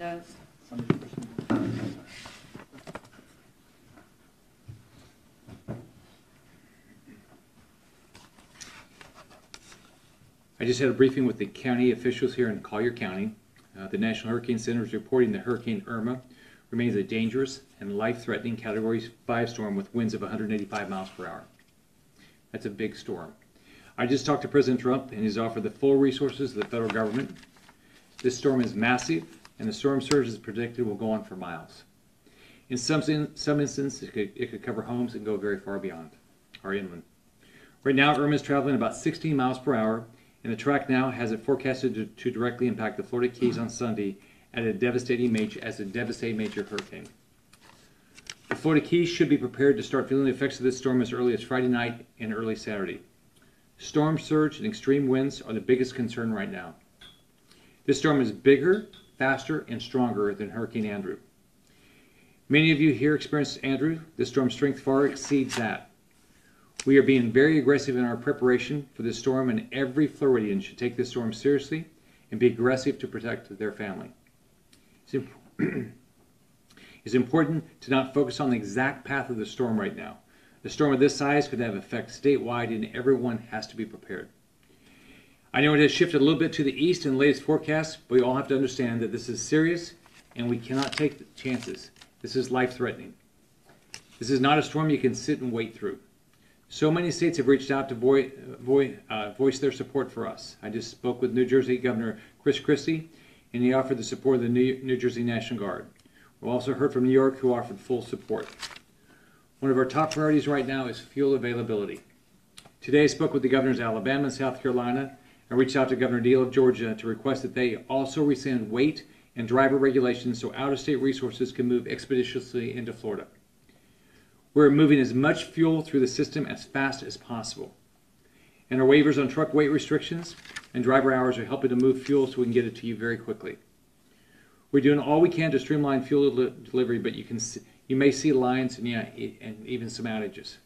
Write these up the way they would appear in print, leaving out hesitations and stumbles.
does. I just had a briefing with the county officials here in Collier County. The National Hurricane Center is reporting that Hurricane Irma remains a dangerous and life-threatening Category 5 storm with winds of 185 miles per hour. That's a big storm. I just talked to President Trump, and he's offered the full resources of the federal government. This storm is massive, and the storm surge is predicted will go on for miles. In some instances, it could cover homes and go very far beyond or inland. Right now, Irma is traveling about 16 miles per hour, and the track now has it forecasted to directly impact the Florida Keys on Sunday as a devastating major hurricane. The Florida Keys should be prepared to start feeling the effects of this storm as early as Friday night and early Saturday. Storm surge and extreme winds are the biggest concern right now. This storm is bigger, faster, and stronger than Hurricane Andrew. Many of you here experienced Andrew. This storm's strength far exceeds that. We are being very aggressive in our preparation for this storm, and every Floridian should take this storm seriously and be aggressive to protect their family. It's important to not focus on the exact path of the storm right now. A storm of this size could have effects statewide, and everyone has to be prepared. I know it has shifted a little bit to the east in the latest forecast, but we all have to understand that this is serious and we cannot take chances. This is life-threatening. This is not a storm you can sit and wait through. So many states have reached out to voice their support for us. I just spoke with New Jersey Governor Chris Christie, and he offered the support of the New Jersey National Guard. We also heard from New York, who offered full support. One of our top priorities right now is fuel availability. Today I spoke with the governors of Alabama and South Carolina, and reached out to Governor Deal of Georgia to request that they also rescind weight and driver regulations so out-of-state resources can move expeditiously into Florida. We're moving as much fuel through the system as fast as possible. And our waivers on truck weight restrictions and driver hours are helping to move fuel so we can get it to you very quickly. We're doing all we can to streamline fuel delivery, but you may see lines and even some outages.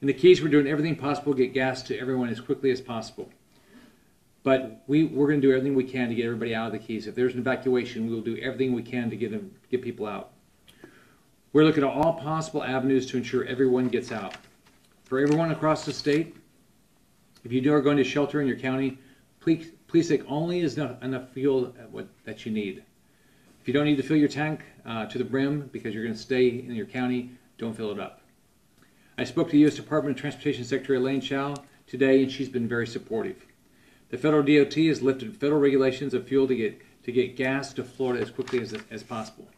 In the Keys, we're doing everything possible to get gas to everyone as quickly as possible. But we're going to do everything we can to get everybody out of the Keys. If there's an evacuation, we'll do everything we can to get people out. We're looking at all possible avenues to ensure everyone gets out. For everyone across the state, if you are going to shelter in your county, please take only enough fuel that you need. If you don't need to fill your tank to the brim because you're going to stay in your county, don't fill it up. I spoke to the U.S. Department of Transportation Secretary Elaine Chao today, and she's been very supportive. The federal DOT has lifted federal regulations of fuel to get gas to Florida as quickly as possible.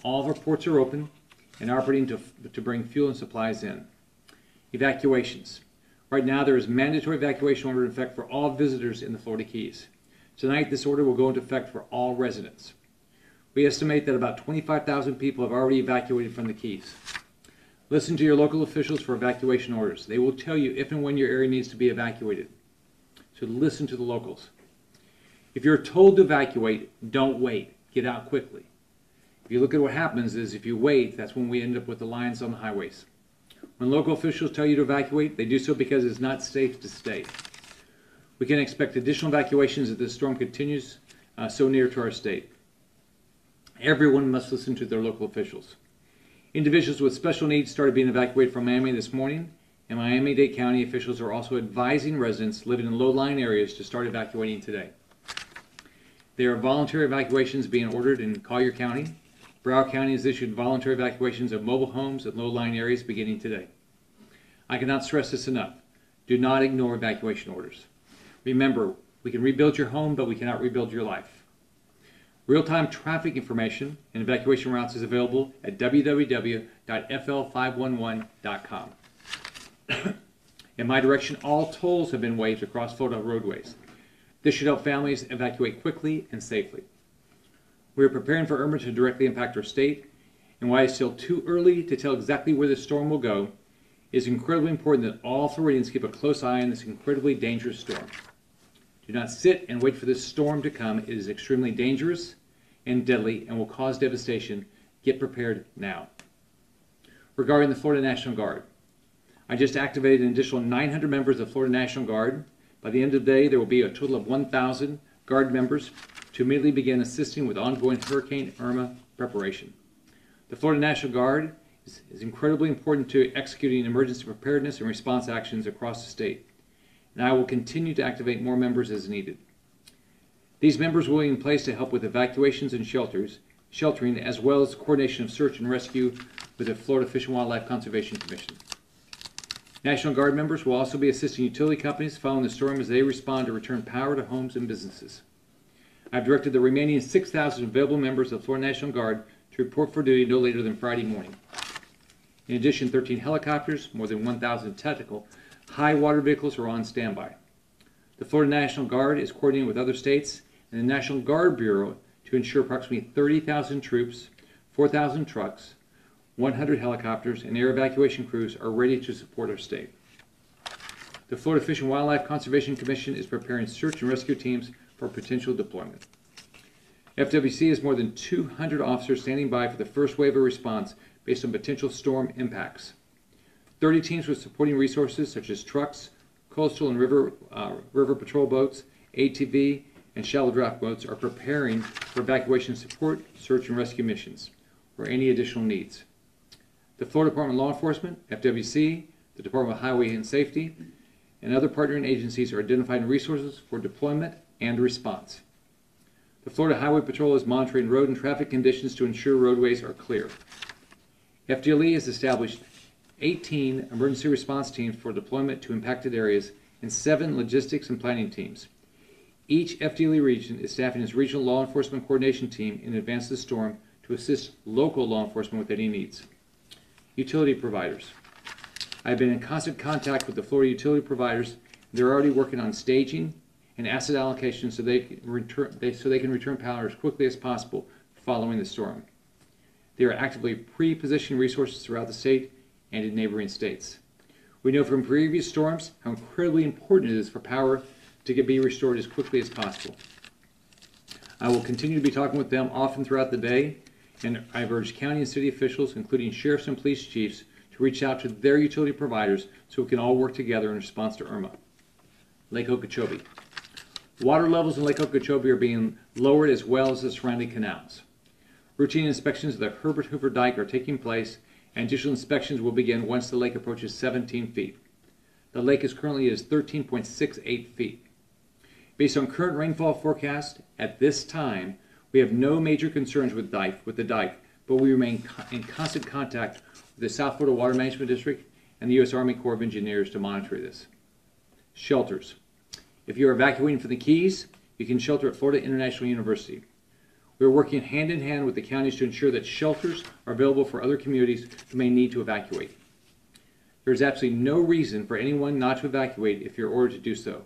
All of our ports are open and operating to bring fuel and supplies in. Evacuations. Right now there is mandatory evacuation order in effect for all visitors in the Florida Keys. Tonight this order will go into effect for all residents. We estimate that about 25,000 people have already evacuated from the Keys. Listen to your local officials for evacuation orders. They will tell you if and when your area needs to be evacuated. So listen to the locals. If you're told to evacuate, don't wait. Get out quickly. If you look at what happens is if you wait, that's when we end up with the lines on the highways. When local officials tell you to evacuate, they do so because it's not safe to stay. We can expect additional evacuations if this storm continues so near to our state. Everyone must listen to their local officials. Individuals with special needs started being evacuated from Miami this morning, and Miami-Dade County officials are also advising residents living in low-lying areas to start evacuating today. There are voluntary evacuations being ordered in Collier County. Broward County has issued voluntary evacuations of mobile homes in low-lying areas beginning today. I cannot stress this enough. Do not ignore evacuation orders. Remember, we can rebuild your home, but we cannot rebuild your life. Real-time traffic information and evacuation routes is available at www.fl511.com. In my direction, all tolls have been waived across Florida roadways. This should help families evacuate quickly and safely. We are preparing for Irma to directly impact our state, and while it's still too early to tell exactly where this storm will go, it is incredibly important that all Floridians keep a close eye on this incredibly dangerous storm. Do not sit and wait for this storm to come. It is extremely dangerous and deadly and will cause devastation. Get prepared now. Regarding the Florida National Guard, I just activated an additional 900 members of the Florida National Guard. By the end of the day, there will be a total of 1,000 Guard members to immediately begin assisting with ongoing Hurricane Irma preparation. The Florida National Guard is incredibly important to executing emergency preparedness and response actions across the state, and I will continue to activate more members as needed. These members will be in place to help with evacuations and sheltering, as well as coordination of search and rescue with the Florida Fish and Wildlife Conservation Commission. National Guard members will also be assisting utility companies following the storm as they respond to return power to homes and businesses. I've directed the remaining 6,000 available members of the Florida National Guard to report for duty no later than Friday morning. In addition, 13 helicopters, more than 1,000 technical high water vehicles are on standby. The Florida National Guard is coordinating with other states and the National Guard Bureau to ensure approximately 30,000 troops, 4,000 trucks, 100 helicopters, and air evacuation crews are ready to support our state. The Florida Fish and Wildlife Conservation Commission is preparing search and rescue teams for potential deployment. FWC has more than 200 officers standing by for the first wave of response based on potential storm impacts. 30 teams with supporting resources such as trucks, coastal and river patrol boats, ATV, and shallow draft boats are preparing for evacuation support, search and rescue missions, or any additional needs. The Florida Department of Law Enforcement, FWC, the Department of Highway and Safety, and other partnering agencies are identifying resources for deployment and response. The Florida Highway Patrol is monitoring road and traffic conditions to ensure roadways are clear. FDLE has established 18 emergency response teams for deployment to impacted areas and 7 logistics and planning teams. Each FDLE region is staffing its regional law enforcement coordination team in advance of the storm to assist local law enforcement with any needs. Utility providers. I've been in constant contact with the Florida utility providers. They're already working on staging and asset allocation so they can return power as quickly as possible following the storm. They are actively pre-positioning resources throughout the state and in neighboring states. We know from previous storms how incredibly important it is for power to be restored as quickly as possible. I will continue to be talking with them often throughout the day, and I've urged county and city officials, including sheriffs and police chiefs, to reach out to their utility providers so we can all work together in response to Irma. Lake Okeechobee. Water levels in Lake Okeechobee are being lowered as well as the surrounding canals. Routine inspections of the Herbert Hoover Dike are taking place, and additional inspections will begin once the lake approaches 17 feet. The lake is currently at 13.68 feet. Based on current rainfall forecast, at this time, we have no major concerns with the dike, but we remain in constant contact with the South Florida Water Management District and the U.S. Army Corps of Engineers to monitor this. Shelters. If you are evacuating from the Keys, you can shelter at Florida International University. We are working hand in hand with the counties to ensure that shelters are available for other communities who may need to evacuate. There is absolutely no reason for anyone not to evacuate if you're ordered to do so.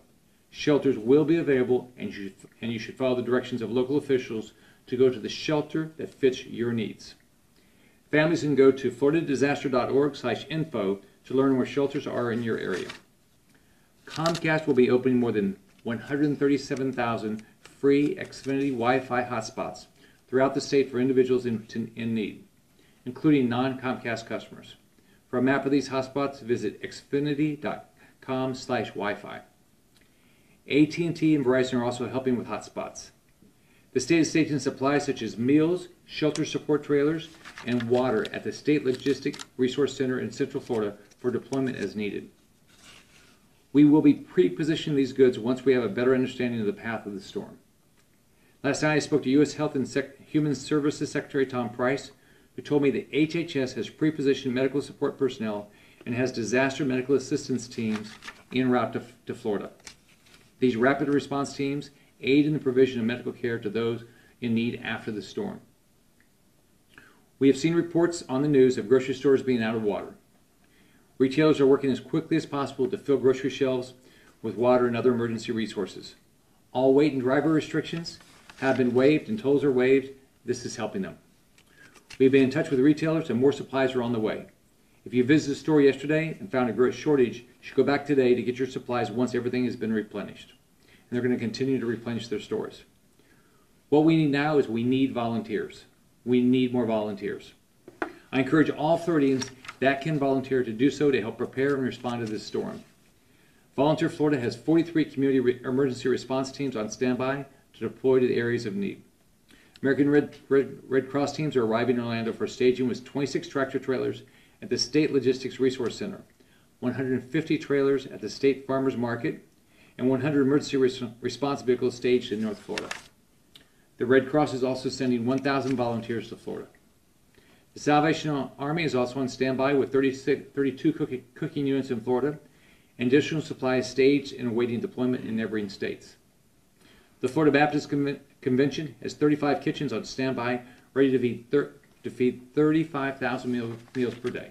Shelters will be available, and you should follow the directions of local officials to go to the shelter that fits your needs. Families can go to floridadisaster.org/info to learn where shelters are in your area. Comcast will be opening more than 137,000 free Xfinity Wi-Fi hotspots throughout the state for individuals in need, including non-Comcast customers. For a map of these hotspots, visit xfinity.com/Wi-Fi. AT&T and Verizon are also helping with hotspots. The state is staging supplies such as meals, shelter support trailers, and water at the State Logistic Resource Center in Central Florida for deployment as needed. We will be pre-positioning these goods once we have a better understanding of the path of the storm. Last night I spoke to U.S. Health and Human Services Secretary Tom Price, who told me that HHS has pre-positioned medical support personnel and has disaster medical assistance teams en route to Florida. These rapid response teams aid in the provision of medical care to those in need after the storm. We have seen reports on the news of grocery stores being out of water. Retailers are working as quickly as possible to fill grocery shelves with water and other emergency resources. All weight and driver restrictions have been waived and tolls are waived. This is helping them. We've been in touch with retailers and more supplies are on the way. If you visited the store yesterday and found a great shortage, you should go back today to get your supplies once everything has been replenished. And they're going to continue to replenish their stores. What we need now is we need volunteers. We need more volunteers. I encourage all Floridians that can volunteer to do so to help prepare and respond to this storm. Volunteer Florida has 43 community emergency response teams on standby to deploy to the areas of need. American Red Cross teams are arriving in Orlando for staging with 26 tractor trailers at the State Logistics Resource Center, 150 trailers at the State Farmers Market, and 100 emergency response vehicles staged in North Florida. The Red Cross is also sending 1,000 volunteers to Florida. The Salvation Army is also on standby with 32 cooking units in Florida, and additional supplies staged and awaiting deployment in neighboring states. The Florida Baptist Convention has 35 kitchens on standby, ready to feed 35,000 meals per day.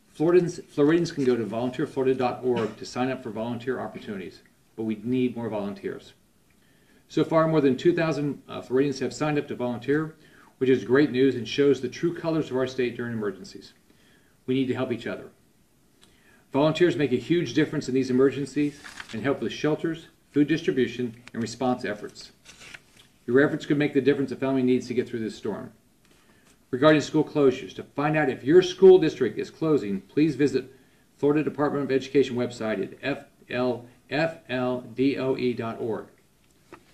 Floridians can go to volunteerflorida.org to sign up for volunteer opportunities, but we need more volunteers. So far, more than 2,000 Floridians have signed up to volunteer, which is great news and shows the true colors of our state during emergencies. We need to help each other. Volunteers make a huge difference in these emergencies and help with shelters, food distribution, and response efforts. Your efforts could make the difference a family needs to get through this storm. Regarding school closures, to find out if your school district is closing, please visit Florida Department of Education website at fldoe.org,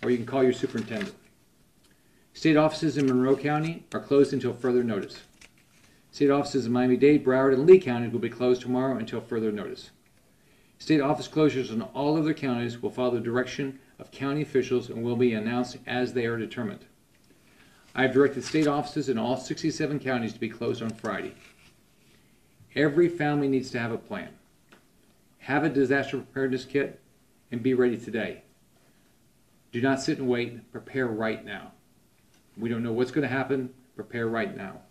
or you can call your superintendent. State offices in Monroe County are closed until further notice. State offices in Miami-Dade, Broward, and Lee counties will be closed tomorrow until further notice. State office closures in all other counties will follow the direction of county officials and will be announced as they are determined. I have directed state offices in all 67 counties to be closed on Friday. Every family needs to have a plan. Have a disaster preparedness kit and be ready today. Do not sit and wait. Prepare right now. We don't know what's going to happen. Prepare right now.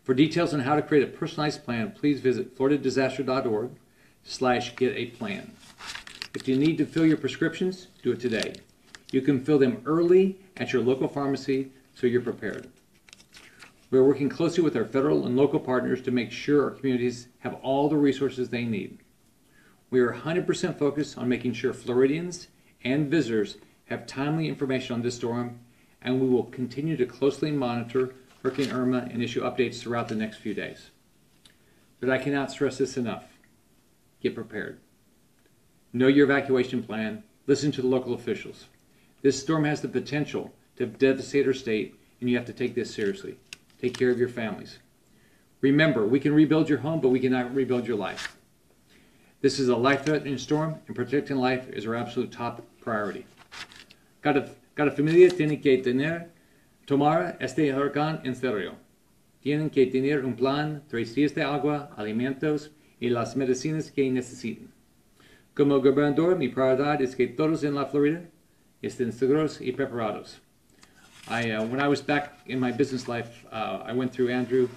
For details on how to create a personalized plan, please visit floridadisaster.org/get-a-plan. If you need to fill your prescriptions, do it today. You can fill them early at your local pharmacy so you're prepared. We are working closely with our federal and local partners to make sure our communities have all the resources they need. We are 100% focused on making sure Floridians and visitors have timely information on this storm, and we will continue to closely monitor Hurricane Irma and issue updates throughout the next few days. But I cannot stress this enough. Get prepared. Know your evacuation plan. Listen to the local officials. This storm has the potential to devastate our state, and you have to take this seriously. Take care of your families. Remember, we can rebuild your home, but we cannot rebuild your life. This is a life-threatening storm, and protecting life is our absolute top priority. Cada familia tiene que tomar este huracán en serio. Tienen que tener un plan, 3 días de agua, alimentos y las medicinas que necesiten. Como gobernador, mi prioridad es que todos en la Florida estén seguros y preparados. When I was back in my business life, I went through Andrew.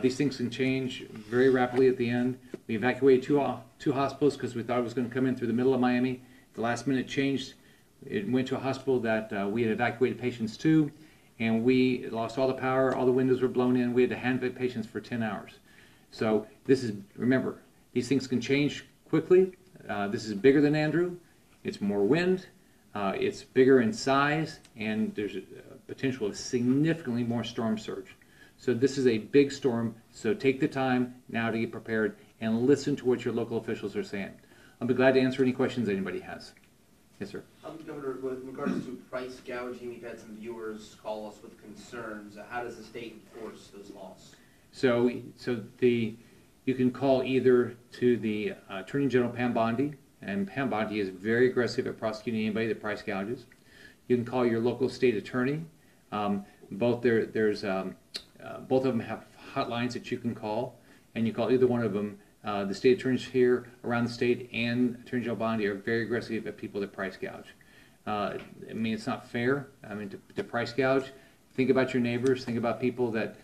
These things can change very rapidly at the end. We evacuated two hospitals because we thought it was going to come in through the middle of Miami. The last minute changed. It went to a hospital that we had evacuated patients to, and we lost all the power, all the windows were blown in. We had to hand vet patients for 10 hours. So remember, these things can change quickly. This is bigger than Andrew. It's more wind. It's bigger in size, and there's a potential of significantly more storm surge. So this is a big storm, so take the time now to get prepared and listen to what your local officials are saying. I'll be glad to answer any questions anybody has. Yes, sir. Governor, with regards to price gouging, we've had some viewers call us with concerns. How does the state enforce those laws? So you can call either to the Attorney General Pam Bondi, and Pam Bondi is very aggressive at prosecuting anybody that price gouges. You can call your local state attorney. Both of them have hotlines that you can call, and you call either one of them. The state attorneys here around the state and Attorney General Bondi are very aggressive at people that price gouge. I mean, it's not fair. I mean, to price gouge. Think about your neighbors. Think about people that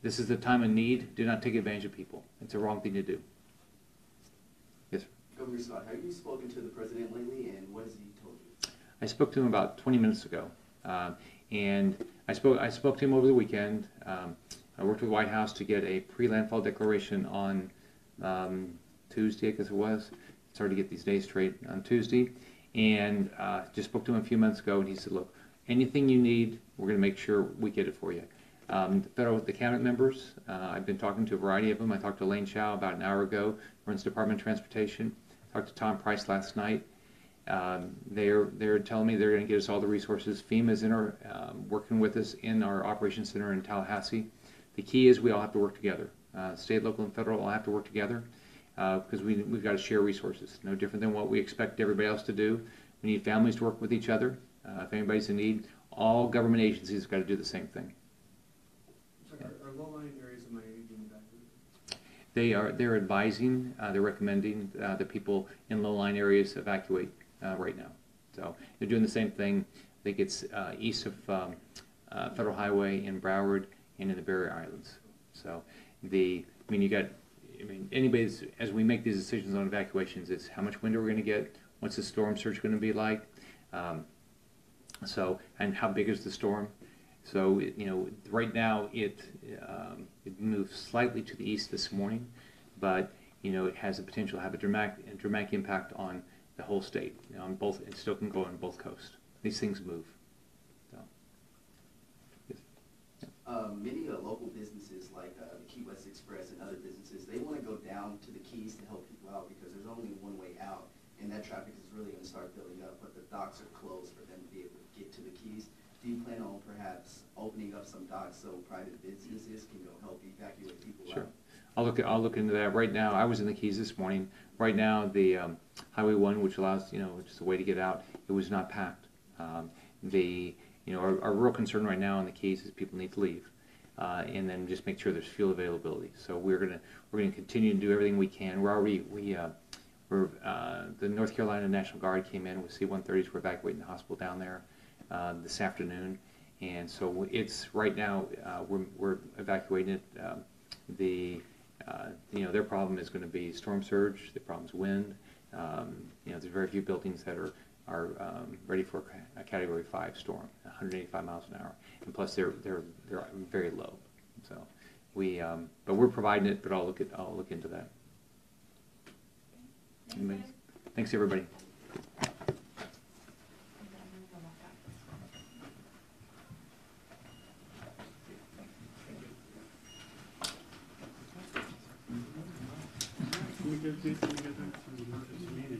this is the time of need. Do not take advantage of people. It's a wrong thing to do. Yes, sir. Governor Scott, have you spoken to the president lately, and what has he told you? I spoke to him about 20 minutes ago, and I spoke to him over the weekend. I worked with the White House to get a pre-landfall declaration on Tuesday, I guess it was. It's hard to get these days straight on Tuesday, and just spoke to him a few months ago, and he said, "Look, anything you need, we're going to make sure we get it for you." The cabinet members, I've been talking to a variety of them. I talked to Elaine Chao about an hour ago, runs Department of Transportation. Talked to Tom Price last night. They're telling me they're going to get us all the resources. FEMA's working with us in our operations center in Tallahassee. The key is we all have to work together. State, local, and federal all have to work together because we've got to share resources. No different than what we expect everybody else to do. We need families to work with each other. If anybody's in need, all government agencies have got to do the same thing. Are low-lying areas of Miami being evacuated? They're advising, they're recommending that people in low-lying areas evacuate right now. So they're doing the same thing. I think it's east of Federal Highway in Broward and in the Barrier Islands. So anybody's, as we make these decisions on evacuations, it's how much wind are we going to get, what's the storm surge going to be like, and how big is the storm. So right now it moved slightly to the east this morning, but it has the potential to have a dramatic impact on the whole state. On both, it still can go on both coasts. These things move. So, yes. Many local businesses like the Key West Express and other businesses, they want to go down to the Keys to help people out because there's only one way out, and that traffic is really going to start building up. But the docks are closed for them to be able to get to the Keys. Do you plan on perhaps opening up some docks so private businesses can go help evacuate people Sure. out? I'll look into that. Right now, I was in the Keys this morning. Right now, the Highway 1, which allows, just a way to get out, it was not packed. Our real concern right now in the Keys is people need to leave, and then just make sure there's fuel availability. So we're gonna continue to do everything we can. The North Carolina National Guard came in with C-130s. We're evacuating the hospital down there this afternoon, and so it's right now we're evacuating it. Their problem is going to be storm surge. The problem is wind. There's very few buildings that are ready for a Category 5 storm, 185 miles an hour, and plus they're very low. So but we're providing it. But I'll look into that. Anyways, thanks everybody. Can we get that to the meeting?